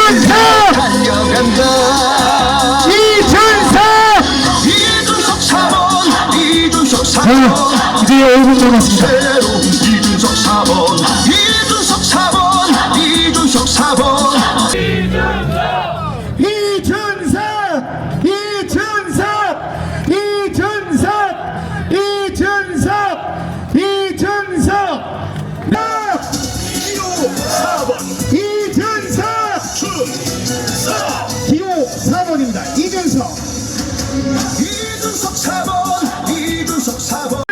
이준석 달려간다. 이준석 4번 이준석 4번 이제 5분 남았습니다. 새로운 이준석 4번 이준석 4번 이준석 4번 기호 4번입니다. 이준석 이준석 4번 이준석 4번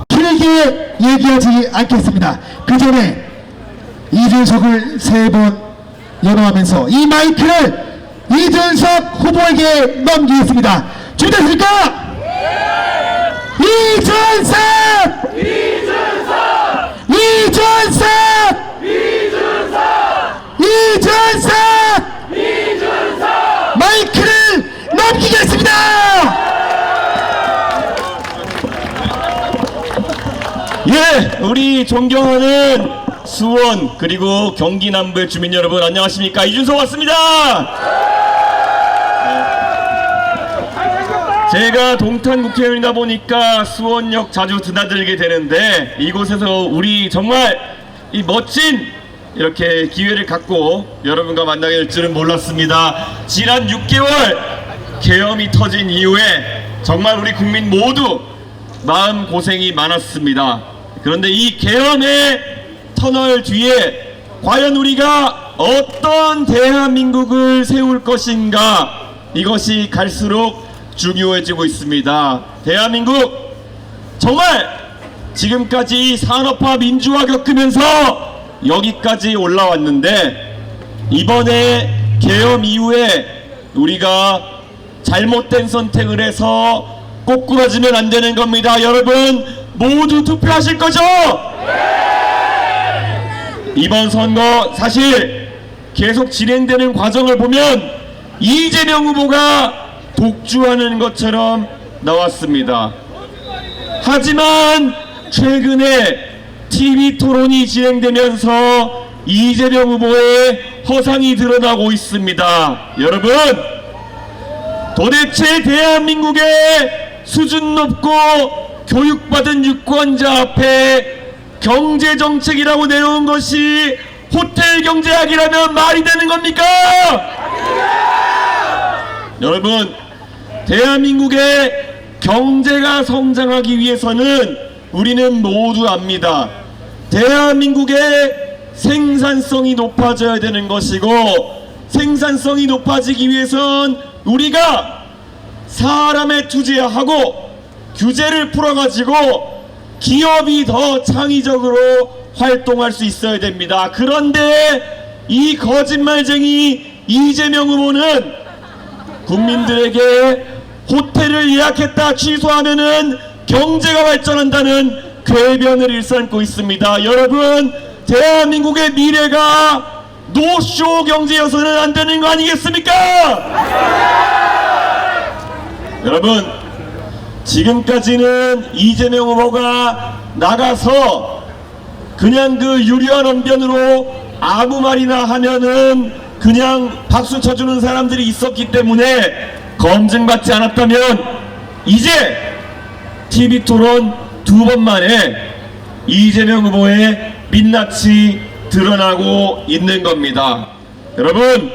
길게 얘기하지 않겠습니다. 그 전에 이준석을 3번 연호하면서 이 마이크를 이준석 후보에게 넘기겠습니다. 준비됐습니까? 이준석! 이준석! 이준석! 이준석! 이준석! 마이크를 넘기겠습니다. 예, 우리 존경하는 수원 그리고 경기 남부의 주민 여러분 안녕하십니까? 이준석 왔습니다. 제가 동탄 국회의원이다 보니까 수원역 자주 드나들게 되는데 이곳에서 우리 정말 이 멋진 이렇게 기회를 갖고 여러분과 만나게 될 줄은 몰랐습니다. 지난 6개월 계엄이 터진 이후에 정말 우리 국민 모두 마음 고생이 많았습니다. 그런데 이 계엄의 터널 뒤에 과연 우리가 어떤 대한민국을 세울 것인가, 이것이 갈수록 중요해지고 있습니다. 대한민국 정말 지금까지 산업화 민주화 겪으면서 여기까지 올라왔는데 이번에 계엄 이후에 우리가 잘못된 선택을 해서 꼬꾸라지면 안 되는 겁니다. 여러분 모두 투표하실 거죠? 이번 선거 사실 계속 진행되는 과정을 보면 이재명 후보가 독주하는 것처럼 나왔습니다. 하지만 최근에 TV 토론이 진행되면서 이재명 후보의 허상이 드러나고 있습니다. 여러분 도대체 대한민국의 수준 높고 교육받은 유권자 앞에 경제정책이라고 내놓은 것이 호텔 경제학이라면 말이 되는 겁니까? 여러분 대한민국의 경제가 성장하기 위해서는 우리는 모두 압니다. 대한민국의 생산성이 높아져야 되는 것이고, 생산성이 높아지기 위해선 우리가 사람에 투자하고 규제를 풀어가지고 기업이 더 창의적으로 활동할 수 있어야 됩니다. 그런데 이 거짓말쟁이 이재명 후보는 국민들에게 호텔을 예약했다 취소하면은 경제가 발전한다는 궤변을 일삼고 있습니다. 여러분 대한민국의 미래가 노쇼 경제여서는 안 되는 거 아니겠습니까? 여러분 지금까지는 이재명 후보가 나가서 그냥 그 유리한 언변으로 아무 말이나 하면은 그냥 박수 쳐주는 사람들이 있었기 때문에 검증받지 않았다면 이제 TV토론 2번 만에 이재명 후보의 민낯이 드러나고 있는 겁니다. 여러분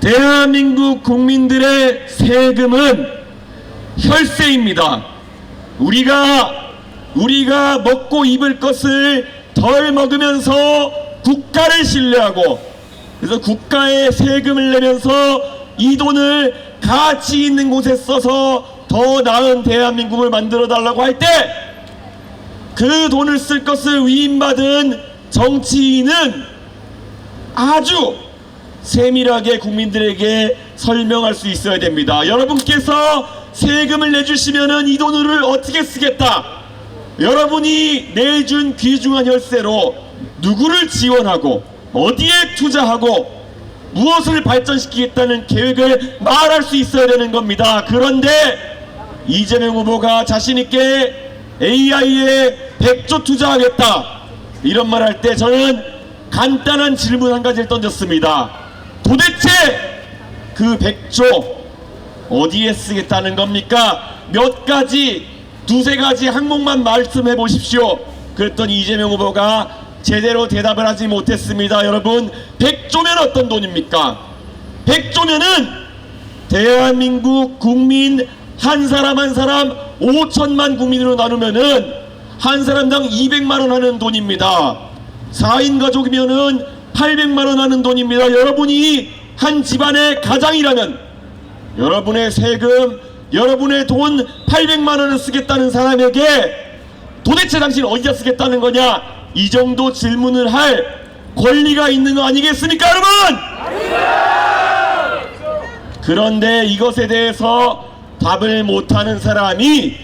대한민국 국민들의 세금은 혈세입니다. 우리가 먹고 입을 것을 덜 먹으면서 국가를 신뢰하고, 그래서 국가에 세금을 내면서 이 돈을 가치 있는 곳에 써서 더 나은 대한민국을 만들어 달라고 할 때 그 돈을 쓸 것을 위임받은 정치인은 아주 세밀하게 국민들에게 설명할 수 있어야 됩니다. 여러분께서 세금을 내주시면은 이 돈을 어떻게 쓰겠다. 여러분이 내준 귀중한 혈세로 누구를 지원하고 어디에 투자하고 무엇을 발전시키겠다는 계획을 말할 수 있어야 되는 겁니다. 그런데 이재명 후보가 자신있게 AI에 100조 투자하겠다 이런 말 할 때 저는 간단한 질문 한 가지를 던졌습니다. 도대체 그 100조 어디에 쓰겠다는 겁니까? 몇 가지, 두세 가지 항목만 말씀해 보십시오. 그랬더니 이재명 후보가 제대로 대답을 하지 못했습니다. 여러분, 100조면 어떤 돈입니까? 100조면은 대한민국 국민 한 사람 한 사람 5천만 국민으로 나누면은 한 사람당 200만원 하는 돈입니다. 4인 가족이면은 800만원 하는 돈입니다. 여러분이 한 집안의 가장이라면 여러분의 세금, 여러분의 돈 800만원을 쓰겠다는 사람에게 도대체 당신 어디다 쓰겠다는 거냐, 이 정도 질문을 할 권리가 있는 거 아니겠습니까, 여러분? 그런데 이것에 대해서 답을 못하는 사람이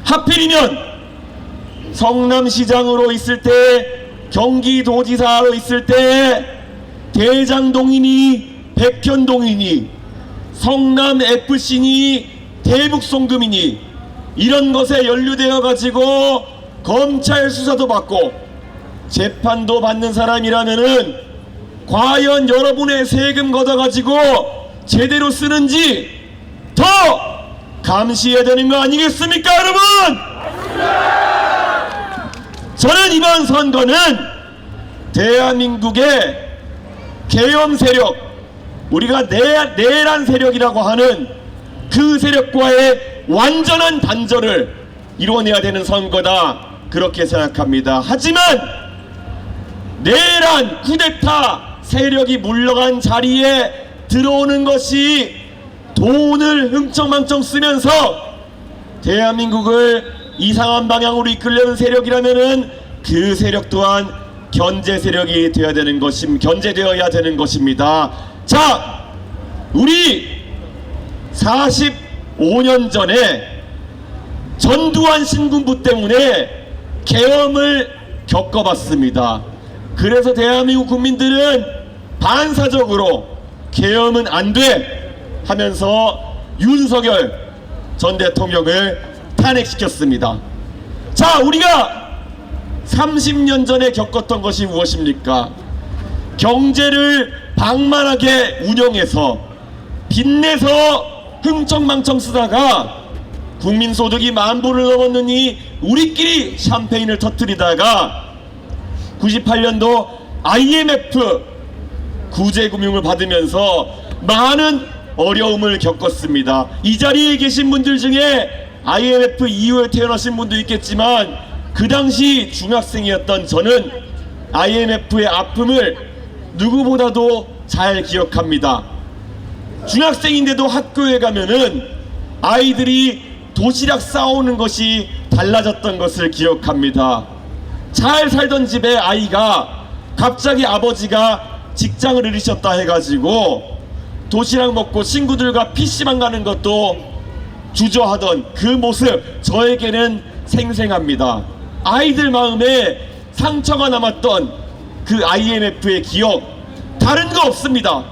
하필이면 성남시장으로 있을 때, 경기도지사로 있을 때 대장동이니 백현동이니 성남FC니 대북송금이니 이런 것에 연루되어 가지고 검찰 수사도 받고 재판도 받는 사람이라면은 과연 여러분의 세금 걷어 가지고 제대로 쓰는지 더 감시해야 되는 거 아니겠습니까, 여러분? 저는 이번 선거는 대한민국의 계엄 세력, 우리가 내란 세력이라고 하는 그 세력과의 완전한 단절을 이뤄내야 되는 선거다, 그렇게 생각합니다. 하지만 내란 쿠데타 세력이 물러간 자리에 들어오는 것이 돈을 흥청망청 쓰면서 대한민국을 이상한 방향으로 이끌려는 세력이라면은 그 세력 또한 견제 세력이 되어야 되는 견제되어야 되는 것입니다. 자, 우리 45년 전에 전두환 신군부 때문에 계엄을 겪어봤습니다. 그래서 대한민국 국민들은 반사적으로 계엄은 안 돼 하면서 윤석열 전 대통령을 탄핵시켰습니다. 자, 우리가 30년 전에 겪었던 것이 무엇입니까? 경제를 방만하게 운영해서 빚내서 흥청망청 쓰다가 국민소득이 10,000불을 넘었느니 우리끼리 샴페인을 터뜨리다가 98년도 IMF 구제금융을 받으면서 많은 어려움을 겪었습니다. 이 자리에 계신 분들 중에 IMF 이후에 태어나신 분도 있겠지만 그 당시 중학생이었던 저는 IMF의 아픔을 누구보다도 잘 기억합니다. 중학생인데도 학교에 가면은 아이들이 도시락 싸오는 것이 달라졌던 것을 기억합니다. 잘 살던 집에 아이가 갑자기 아버지가 직장을 잃으셨다 해가지고 도시락 먹고 친구들과 PC방 가는 것도 주저하던 그 모습, 저에게는 생생합니다. 아이들 마음에 상처가 남았던 그 IMF의 기억, 다른 거 없습니다.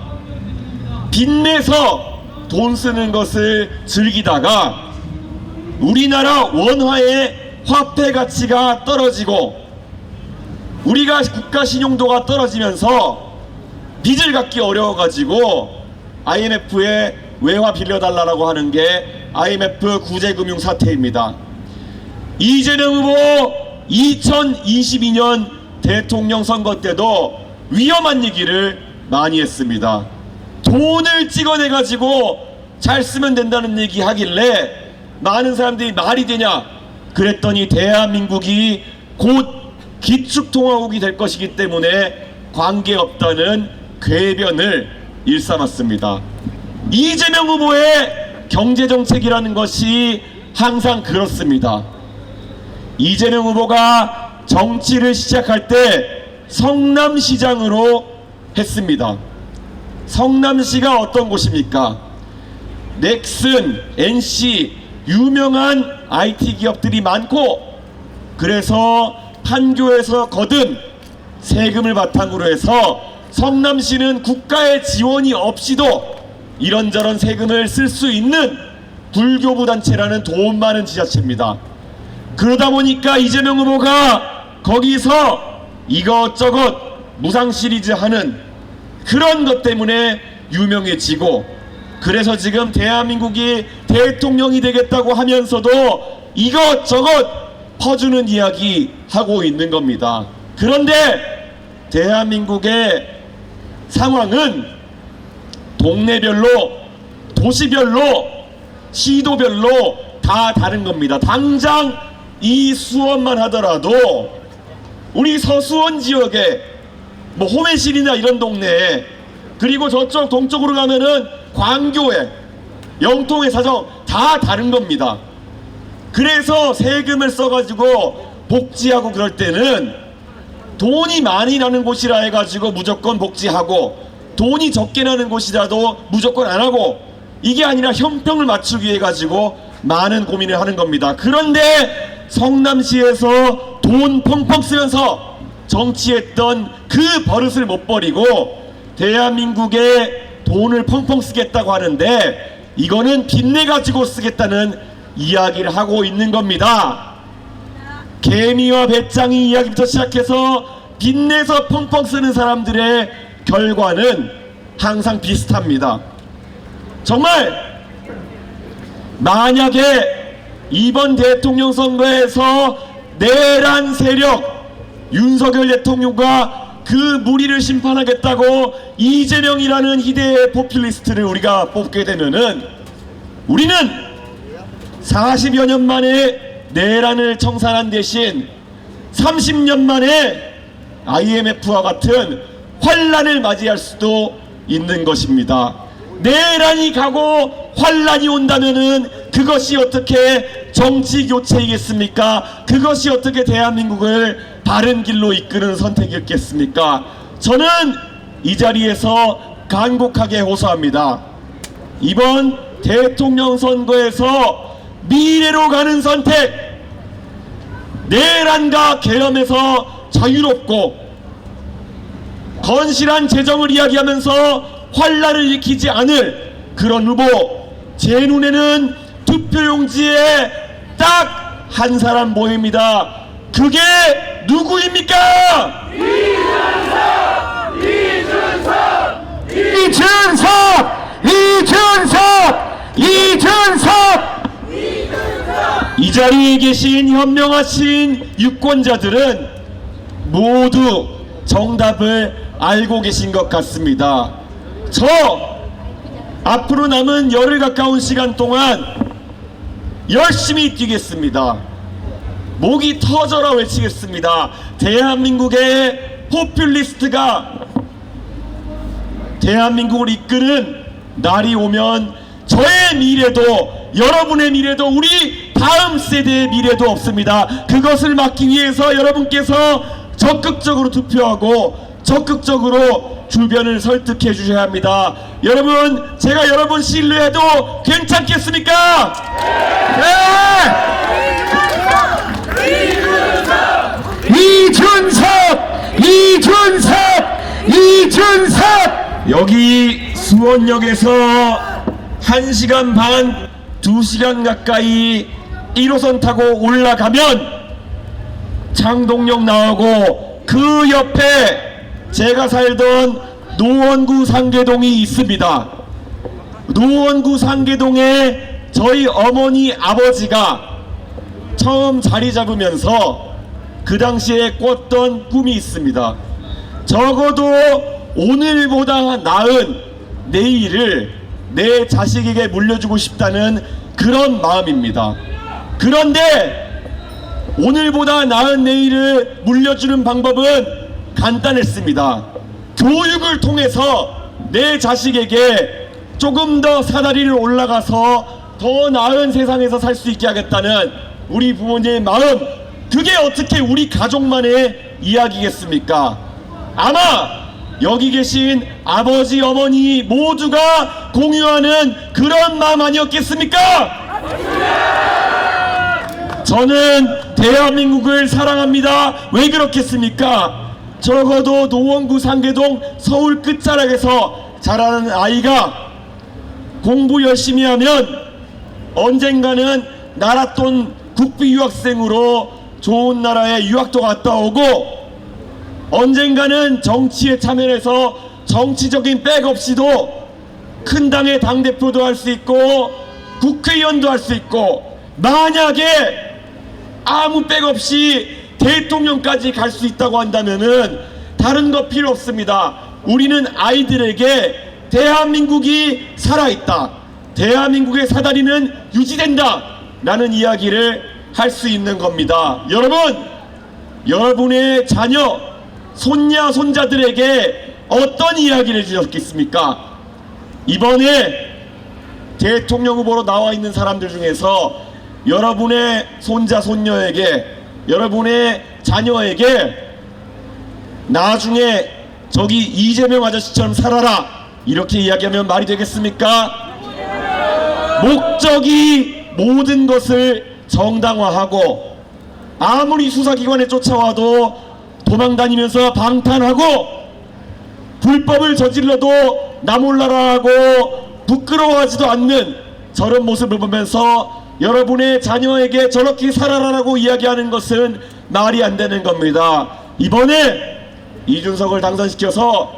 빚내서 돈 쓰는 것을 즐기다가 우리나라 원화의 화폐 가치가 떨어지고 우리가 국가 신용도가 떨어지면서 빚을 갚기 어려워가지고 IMF에 외화 빌려달라고 하는 게 IMF 구제금융 사태입니다. 이재명 후보 2022년 대통령 선거 때도 위험한 얘기를 많이 했습니다. 돈을 찍어내가지고 잘 쓰면 된다는 얘기 하길래 많은 사람들이 말이 되냐 그랬더니 대한민국이 곧 기축통화국이 될 것이기 때문에 관계없다는 궤변을 일삼았습니다. 이재명 후보의 경제정책이라는 것이 항상 그렇습니다. 이재명 후보가 정치를 시작할 때 성남시장으로 했습니다. 성남시가 어떤 곳입니까? 넥슨, NC 유명한 IT 기업들이 많고, 그래서 판교에서 거둔 세금을 바탕으로 해서 성남시는 국가의 지원이 없이도 이런저런 세금을 쓸 수 있는 불교부 단체라는 돈 많은 지자체입니다. 그러다 보니까 이재명 후보가 거기서 이것저것 무상 시리즈 하는 그런 것 때문에 유명해지고, 그래서 지금 대한민국이 대통령이 되겠다고 하면서도 이것저것 퍼주는 이야기 하고 있는 겁니다. 그런데 대한민국의 상황은 동네별로, 도시별로, 시도별로 다 다른 겁니다. 당장 이 수원만 하더라도 우리 서수원 지역에 뭐 호매실이나 이런 동네에, 그리고 저쪽 동쪽으로 가면은 광교에, 영통의 사정 다 다른 겁니다. 그래서 세금을 써가지고 복지하고 그럴 때는 돈이 많이 나는 곳이라 해가지고 무조건 복지하고, 돈이 적게 나는 곳이라도 무조건 안 하고, 이게 아니라 형평을 맞추기 위해 가지고 많은 고민을 하는 겁니다. 그런데 성남시에서 돈 펑펑 쓰면서 정치했던 그 버릇을 못 버리고 대한민국에 돈을 펑펑 쓰겠다고 하는데, 이거는 빚내 가지고 쓰겠다는 이야기를 하고 있는 겁니다. 개미와 배짱이 이야기부터 시작해서 빚내서 펑펑 쓰는 사람들의 결과는 항상 비슷합니다. 정말 만약에 이번 대통령 선거에서 내란 세력 윤석열 대통령과 그 무리를 심판하겠다고 이재명이라는 희대의 포퓰리스트를 우리가 뽑게 되면은, 우리는 40여 년 만에 내란을 청산한 대신 30년 만에 IMF와 같은 환란을 맞이할 수도 있는 것입니다. 내란이 가고 환란이 온다면은 그것이 어떻게 정치 교체이겠습니까? 그것이 어떻게 대한민국을 바른 길로 이끄는 선택이었겠습니까? 저는 이 자리에서 간곡하게 호소합니다. 이번 대통령 선거에서 미래로 가는 선택, 내란과 계엄에서 자유롭고 건실한 재정을 이야기하면서 환란을 일으키지 않을 그런 후보, 제 눈에는 투표용지에 딱 한 사람 보입니다. 그게 누구입니까? 이준석! 이 자리에 계신 현명하신 유권자들은 모두 정답을 알고 계신 것 같습니다. 저 앞으로 남은 열흘 가까운 시간 동안 열심히 뛰겠습니다. 목이 터져라 외치겠습니다. 대한민국의 포퓰리스트가 대한민국을 이끄는 날이 오면 저의 미래도, 여러분의 미래도, 우리 다음 세대의 미래도 없습니다. 그것을 막기 위해서 여러분께서 적극적으로 투표하고 적극적으로 주변을 설득해 주셔야 합니다. 여러분, 제가 여러분 신뢰해도 괜찮겠습니까? 이준석! 여기 수원역에서 1시간 반, 2시간 가까이 1호선 타고 올라가면 창동역 나오고 그 옆에 제가 살던 노원구 상계동이 있습니다. 노원구 상계동에 저희 어머니 아버지가 처음 자리 잡으면서 그 당시에 꿨던 꿈이 있습니다. 적어도 오늘보다 나은 내일을 내 자식에게 물려주고 싶다는 그런 마음입니다. 그런데 오늘보다 나은 내일을 물려주는 방법은 간단했습니다. 교육을 통해서 내 자식에게 조금 더 사다리를 올라가서 더 나은 세상에서 살 수 있게 하겠다는 우리 부모님의 마음, 그게 어떻게 우리 가족만의 이야기겠습니까? 아마 여기 계신 아버지 어머니 모두가 공유하는 그런 마음 아니었겠습니까? 저는 대한민국을 사랑합니다. 왜 그렇겠습니까? 적어도 노원구 상계동 서울 끝자락에서 자라는 아이가 공부 열심히 하면 언젠가는 나라 돈 국비 유학생으로 좋은 나라에 유학도 갔다 오고, 언젠가는 정치에 참여해서 정치적인 백 없이도 큰 당의 당대표도 할 수 있고 국회의원도 할 수 있고, 만약에 아무 백 없이 대통령까지 갈 수 있다고 한다면은 다른 거 필요 없습니다. 우리는 아이들에게 대한민국이 살아있다, 대한민국의 사다리는 유지된다 라는 이야기를 할 수 있는 겁니다. 여러분, 여러분의 자녀, 손냐, 손자들에게 어떤 이야기를 주셨겠습니까? 이번에 대통령 후보로 나와 있는 사람들 중에서 여러분의 손자, 손녀에게, 여러분의 자녀에게 나중에 저기 이재명 아저씨처럼 살아라 이렇게 이야기하면 말이 되겠습니까? 목적이 모든 것을 정당화하고, 아무리 수사기관에 쫓아와도 도망다니면서 방탄하고, 불법을 저질러도 나 몰라라고 부끄러워하지도 않는 저런 모습을 보면서 여러분의 자녀에게 저렇게 살아라라고 이야기하는 것은 말이 안 되는 겁니다. 이번에 이준석을 당선시켜서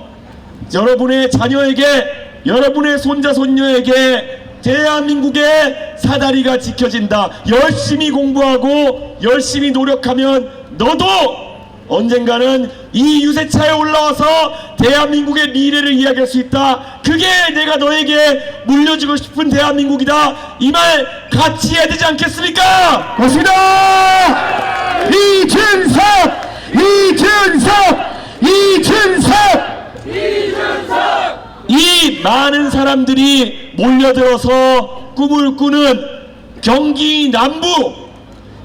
여러분의 자녀에게, 여러분의 손자 손녀에게 대한민국의 사다리가 지켜진다, 열심히 공부하고 열심히 노력하면 너도 언젠가는 이 유세차에 올라와서 대한민국의 미래를 이야기할 수 있다, 그게 내가 너에게 물려주고 싶은 대한민국이다, 이 말 같이 해야 되지 않겠습니까? 맞습니다. 이준석. 이 많은 사람들이 몰려들어서 꿈을 꾸는 경기 남부,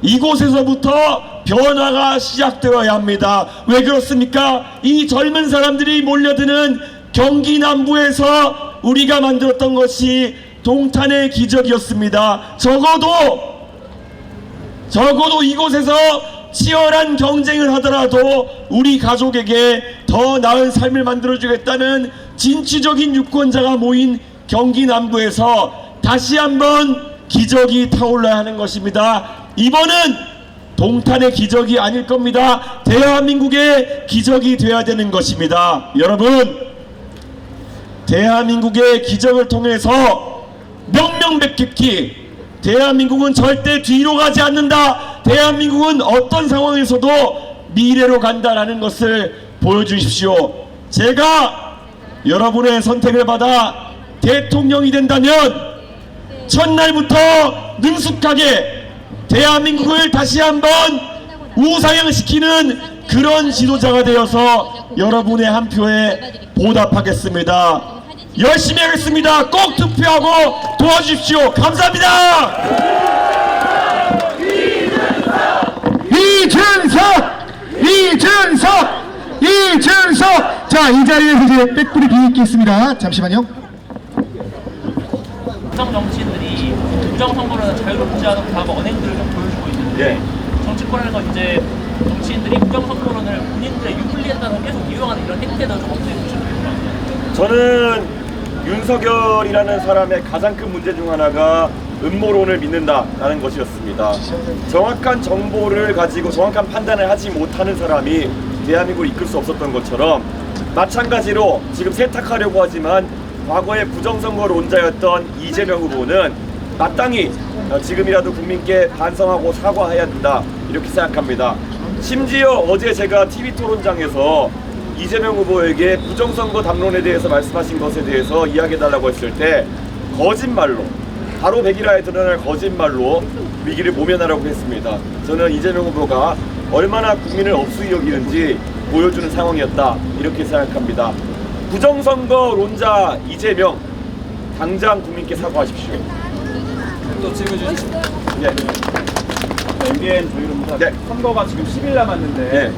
이곳에서부터 변화가 시작되어야 합니다. 왜 그렇습니까? 이 젊은 사람들이 몰려드는 경기 남부에서 우리가 만들었던 것이 동탄의 기적이었습니다. 적어도 이곳에서 치열한 경쟁을 하더라도 우리 가족에게 더 나은 삶을 만들어주겠다는 진취적인 유권자가 모인 경기 남부에서 다시 한번 기적이 타올라야 하는 것입니다. 이번은 동탄의 기적이 아닐 겁니다. 대한민국의 기적이 되어야 되는 것입니다. 여러분, 대한민국의 기적을 통해서 명명백백히 대한민국은 절대 뒤로 가지 않는다, 대한민국은 어떤 상황에서도 미래로 간다라는 것을 보여주십시오. 제가 여러분의 선택을 받아 대통령이 된다면 첫날부터 능숙하게 대한민국을 다시 한번 우상향시키는 그런 지도자가 되어서 여러분의 한 표에 보답하겠습니다. 열심히 하겠습니다. 꼭 투표하고 도와주십시오. 감사합니다. 이준석. 자, 이 자리에서 이제 백불이 비있게 있습니다. 잠시만요. 부정 정치인들이 부정 선거를 자유롭지 않은 과거 언행들을 좀 보여주고 있는데, 정치권에서 이제 정치인들이 부정 선거론을 본인들의 유불리에다가 계속 이용하는 이런 행태도 좀 어떻게 보십니까? 저는 윤석열이라는 사람의 가장 큰 문제 중 하나가 음모론을 믿는다라는 것이었습니다. 정확한 정보를 가지고 정확한 판단을 하지 못하는 사람이 대한민국을 이끌 수 없었던 것처럼, 마찬가지로 지금 세탁하려고 하지만 과거의 부정선거론자였던 이재명 후보는 마땅히 지금이라도 국민께 반성하고 사과해야 된다, 이렇게 생각합니다. 심지어 어제 제가 TV토론장에서 이재명 후보에게 부정선거 담론에 대해서 말씀하신 것에 대해서 이야기해달라고 했을 때 거짓말로, 바로 백일화에 드러날 거짓말로 위기를 모면하라고 했습니다. 저는 이재명 후보가 얼마나 국민을 업수히 여기는지 보여주는 상황이었다, 이렇게 생각합니다. 부정선거론자 이재명, 당장 국민께 사과하십시오. 또 질문 주시죠. 네. MBN 조율입니다. 네. 선거가 지금 10일 남았는데 네.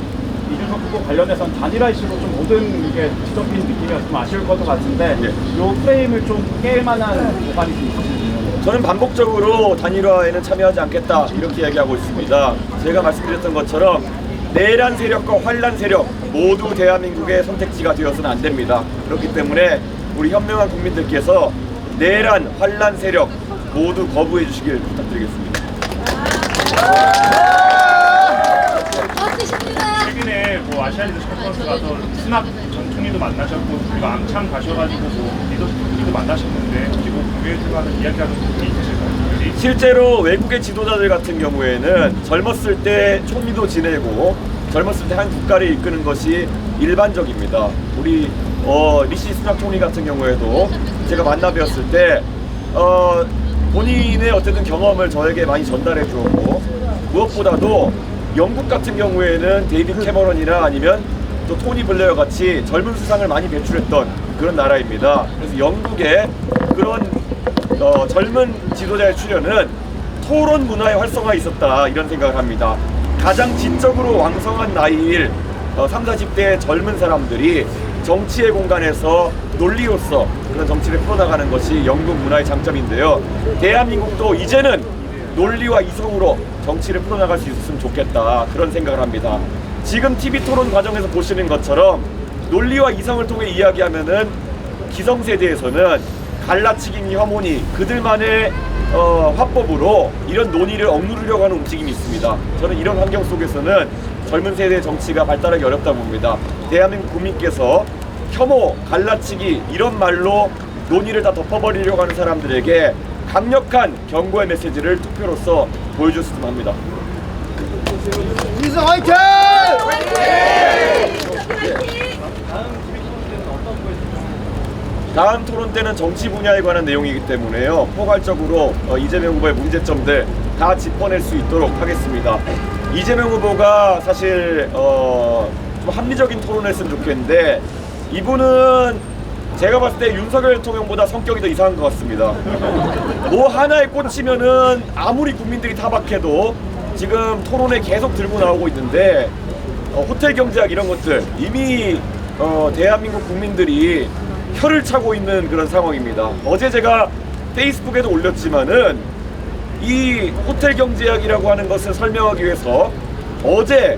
이준석 후보 관련해서는 단일화 이슈로 좀 모든 게 뒤덮인 느낌이어서 좀 아쉬울 것 같은데 이 프레임을 좀 깰 만한 보관이 좀 있으신가요? 저는 반복적으로 단일화에는 참여하지 않겠다 이렇게 얘기하고 있습니다. 제가 말씀드렸던 것처럼 내란 세력과 환란 세력 모두 대한민국의 선택지가 되어서는 안 됩니다. 그렇기 때문에 우리 현명한 국민들께서 내란 환란 세력 모두 거부해 주시길 부탁드리겠습니다. 최근에 뭐 아시아리드 컨퍼런스 가서 스낙 전 총리도 만나셨고 그리고 암참 가셔가지고 뭐 리더십도 만나셨는데 혹시 뭐 공유해 만한 이야기하는 부분이 있으실까요? 실제로 외국의 지도자들 같은 경우에는 젊었을 때 총리도 지내고 젊었을 때 한 국가를 이끄는 것이 일반적입니다. 우리 리시 수낙 총리 같은 경우에도 제가 만나 뵈었을 때 본인의 어쨌든 경험을 저에게 많이 전달해 주었고 무엇보다도 영국 같은 경우에는 데이빗 캐머런이나 아니면 또 토니 블레어 같이 젊은 수상을 많이 배출했던 그런 나라입니다. 그래서 영국의 그런 젊은 지도자의 출연은 토론 문화의 활성화에 있었다 이런 생각을 합니다. 가장 지적으로 왕성한 나이일 30, 40대의 젊은 사람들이 정치의 공간에서 논리로서 그런 정치를 풀어나가는 것이 영국 문화의 장점인데요. 대한민국도 이제는 논리와 이성으로 정치를 풀어나갈 수 있었으면 좋겠다 그런 생각을 합니다. 지금 TV 토론 과정에서 보시는 것처럼 논리와 이성을 통해 이야기하면은 기성세대에서는 갈라치기 혐오니 그들만의 화법으로 이런 논의를 억누르려고 하는 움직임이 있습니다. 저는 이런 환경 속에서는 젊은 세대의 정치가 발달하기 어렵다고 봅니다. 대한민국 국민께서 혐오, 갈라치기 이런 말로 논의를 다 덮어버리려고 하는 사람들에게 강력한 경고의 메시지를 투표로서 보여줬으면 합니다. 이준석 화이팅! 다음 토론 때는 정치 분야에 관한 내용이기 때문에요. 포괄적으로 이재명 후보의 문제점들 다 짚어낼 수 있도록 하겠습니다. 이재명 후보가 사실 좀 합리적인 토론을 했으면 좋겠는데 이분은 제가 봤을 때 윤석열 대통령보다 성격이 더 이상한 것 같습니다. 뭐 하나에 꽂히면은 아무리 국민들이 타박해도 지금 토론에 계속 들고 나오고 있는데 호텔 경제학 이런 것들 이미 대한민국 국민들이 혀를 차고 있는 그런 상황입니다. 어제 제가 페이스북에도 올렸지만은 이 호텔 경제학이라고 하는 것을 설명하기 위해서 어제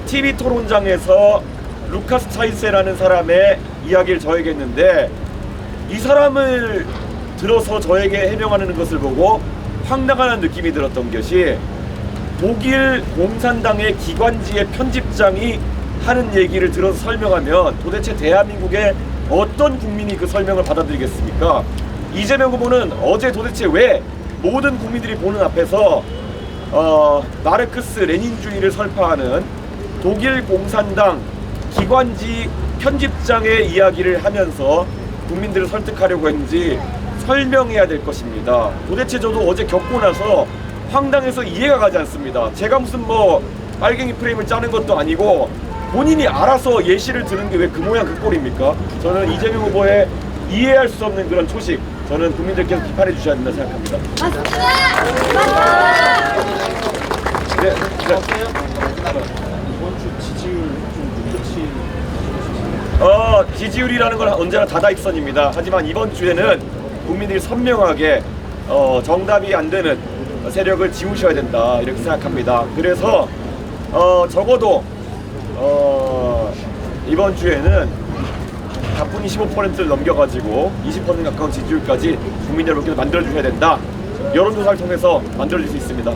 TV 토론장에서 루카스 차이세라는 사람의 이야기를 저에게 했는데 이 사람을 들어서 저에게 해명하는 것을 보고 황당한 느낌이 들었던 것이 독일 공산당의 기관지의 편집장이 하는 얘기를 들어서 설명하면 도대체 대한민국의 어떤 국민이 그 설명을 받아들이겠습니까? 이재명 후보는 어제 도대체 왜 모든 국민들이 보는 앞에서 마르크스 레닌주의를 설파하는 독일 공산당 기관지 편집장의 이야기를 하면서 국민들을 설득하려고 했는지 설명해야 될 것입니다. 도대체 저도 어제 겪고 나서 황당해서 이해가 가지 않습니다. 제가 무슨 뭐 빨갱이 프레임을 짜는 것도 아니고 본인이 알아서 예시를 드는 게 왜 그 모양 그 꼴입니까? 저는 이재명 후보의 이해할 수 없는 그런 초식 저는 국민들께서 비판해 주셔야 된다 생각합니다. 네. 이번 주 지지율 좀 눈빛이 지지율이라는 건 언제나 다다익선입니다. 하지만 이번 주에는 국민들이 선명하게 정답이 안 되는 세력을 지우셔야 된다 이렇게 생각합니다. 그래서 적어도 이번 주에는 가뿐히 15%를 넘겨가지고 20% 가까운 지지율까지 국민 여러분께서 만들어주셔야 된다. 여론조사를 통해서 만들어줄 수 있습니다.